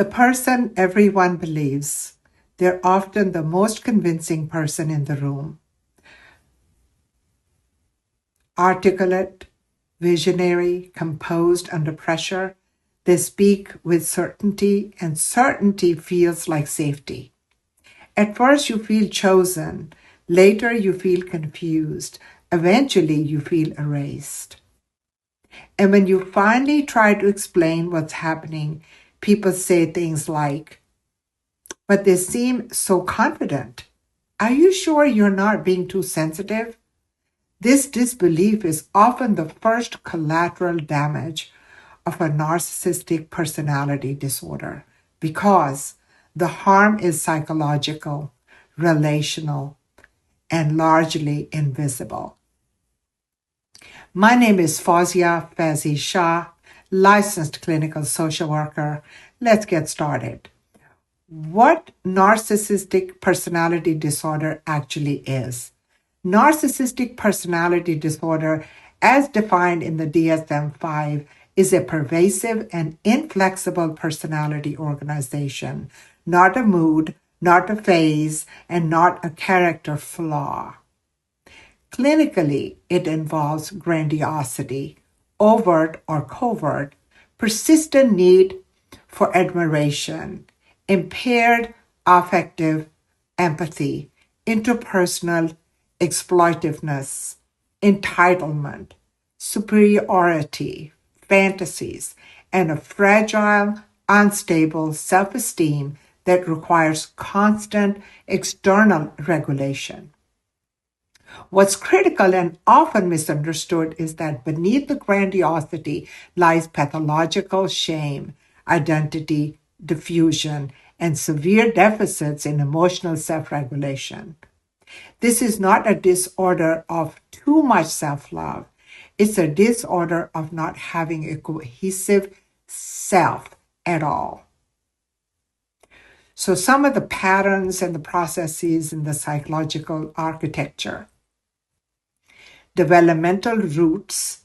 The person everyone believes. They're often the most convincing person in the room. Articulate, visionary, composed under pressure. They speak with certainty, and certainty feels like safety. At first, you feel chosen. Later, you feel confused. Eventually, you feel erased. And when you finally try to explain what's happening, people say things like, "But they seem so confident. Are you sure you're not being too sensitive?" This disbelief is often the first collateral damage of a narcissistic personality disorder because the harm is psychological, relational, and largely invisible. My name is Fawzia Fazi Shah, licensed clinical social worker. Let's get started. What narcissistic personality disorder actually is. Narcissistic personality disorder, as defined in the DSM-5, is a pervasive and inflexible personality organization, not a mood, not a phase, and not a character flaw. Clinically, it involves grandiosity, overt or covert, persistent need for admiration, impaired affective empathy, interpersonal exploitiveness, entitlement, superiority, fantasies, and a fragile, unstable self-esteem that requires constant external regulation. What's critical and often misunderstood is that beneath the grandiosity lies pathological shame, identity diffusion, and severe deficits in emotional self-regulation. This is not a disorder of too much self-love. It's a disorder of not having a cohesive self at all. So some of the patterns and the processes in the psychological architecture. Developmental roots.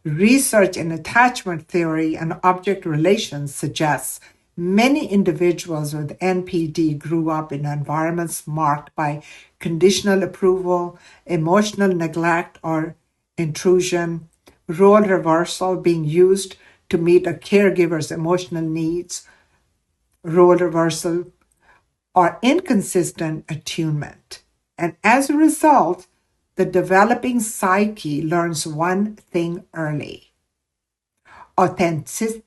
Research in attachment theory and object relations suggests many individuals with NPD grew up in environments marked by conditional approval, emotional neglect or intrusion, role reversal being used to meet a caregiver's emotional needs, role reversal, or inconsistent attunement. And as a result, the developing psyche learns one thing early. Authenticity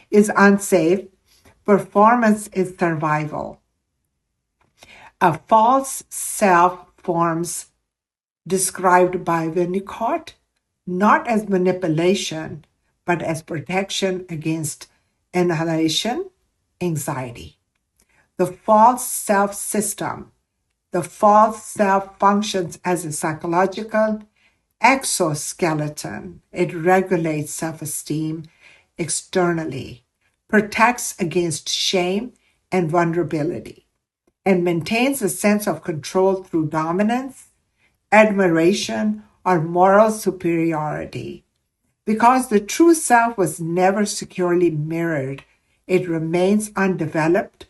is unsafe. Performance is survival. A false self forms described by Winnicott not as manipulation, but as protection against annihilation, anxiety. The false self system. The false self functions as a psychological exoskeleton. It regulates self-esteem externally, protects against shame and vulnerability, and maintains a sense of control through dominance, admiration, or moral superiority. Because the true self was never securely mirrored, it remains undeveloped,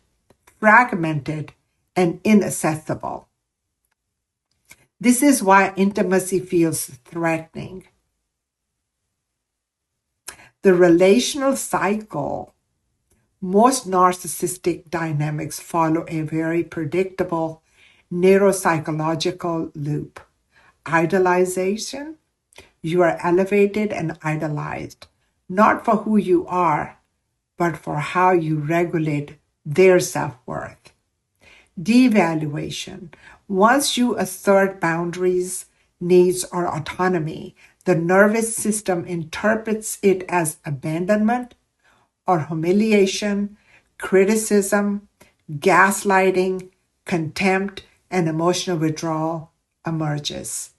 fragmented, and inaccessible. This is why intimacy feels threatening. The relational cycle. Most narcissistic dynamics follow a very predictable neuropsychological loop. Idolization. You are elevated and idolized, not for who you are, but for how you regulate their self-worth. Devaluation. Once you assert boundaries, needs, or autonomy, the nervous system interprets it as abandonment or humiliation, criticism, gaslighting, contempt, and emotional withdrawal emerges.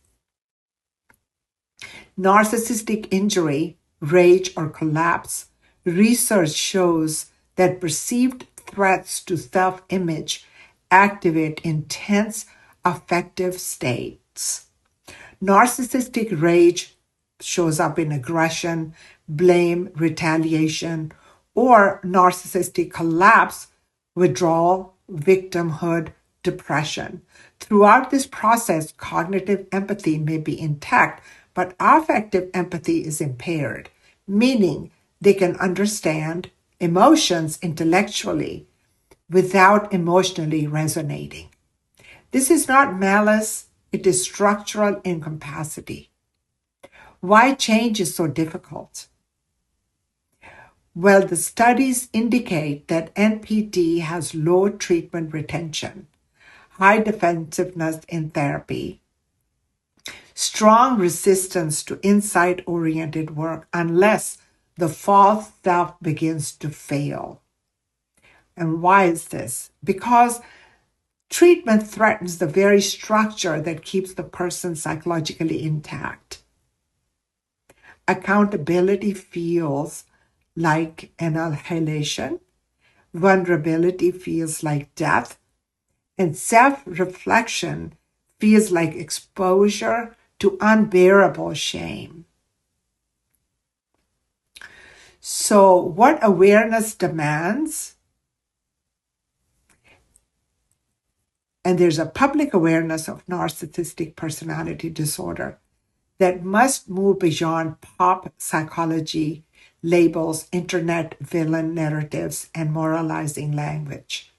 Narcissistic injury, rage, or collapse. Research shows that perceived threats to self-image activate intense affective states. Narcissistic rage shows up in aggression, blame, retaliation, or narcissistic collapse, withdrawal, victimhood, depression. Throughout this process, cognitive empathy may be intact, but affective empathy is impaired, meaning they can understand emotions intellectually without emotionally resonating. This is not malice, it is structural incapacity. Why change is so difficult? Well, the studies indicate that NPD has low treatment retention, high defensiveness in therapy, strong resistance to insight-oriented work unless the false self begins to fail. And why is this? Because treatment threatens the very structure that keeps the person psychologically intact. Accountability feels like annihilation, vulnerability feels like death, and self-reflection feels like exposure to unbearable shame. So, what awareness demands? And there's a public awareness of narcissistic personality disorder that must move beyond pop psychology labels, internet villain narratives, and moralizing language.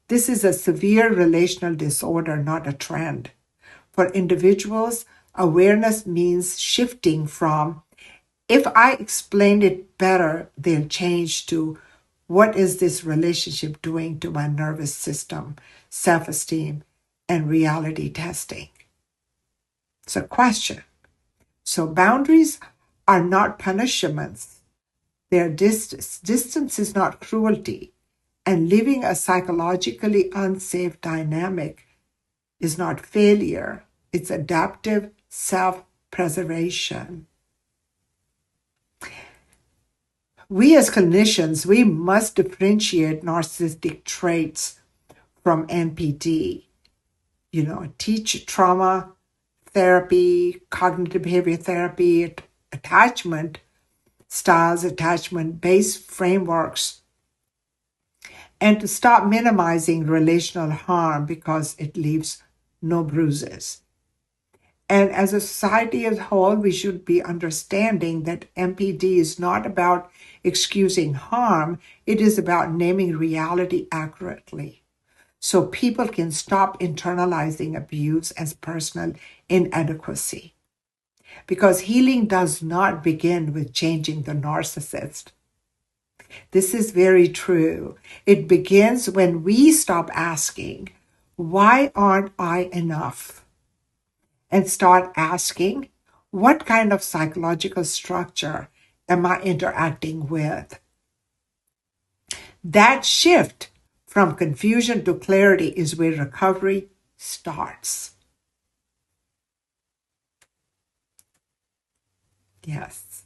This is a severe relational disorder, not a trend. For individuals, awareness means shifting from, if I explain it better, they'll change, to, what is this relationship doing to my nervous system, self-esteem, and reality testing? It's a question. So boundaries are not punishments. Their distance is not cruelty, and living a psychologically unsafe dynamic is not failure. It's adaptive self-preservation. We as clinicians, we must differentiate narcissistic traits from NPD. Teach trauma therapy, cognitive behavior therapy, attachment styles, attachment-based frameworks, and to stop minimizing relational harm because it leaves no bruises. And as a society as a whole, we should be understanding that NPD is not about excusing harm, it is about naming reality accurately, so people can stop internalizing abuse as personal inadequacy. Because healing does not begin with changing the narcissist. This is very true. It begins when we stop asking, why aren't I enough? And start asking, what kind of psychological structure am I interacting with? That shift from confusion to clarity is where recovery starts. Yes.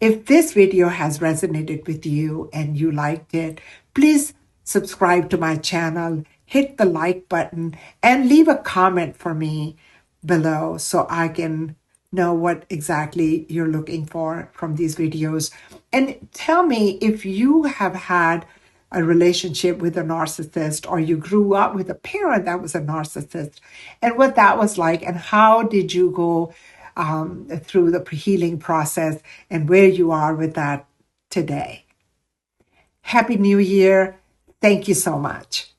If this video has resonated with you and you liked it, please subscribe to my channel, hit the like button, and leave a comment for me below so I can know what exactly you're looking for from these videos. And tell me if you have had a relationship with a narcissist, or you grew up with a parent that was a narcissist, and what that was like, and how did you go through the healing process, and where you are with that today. Happy New Year. Thank you so much.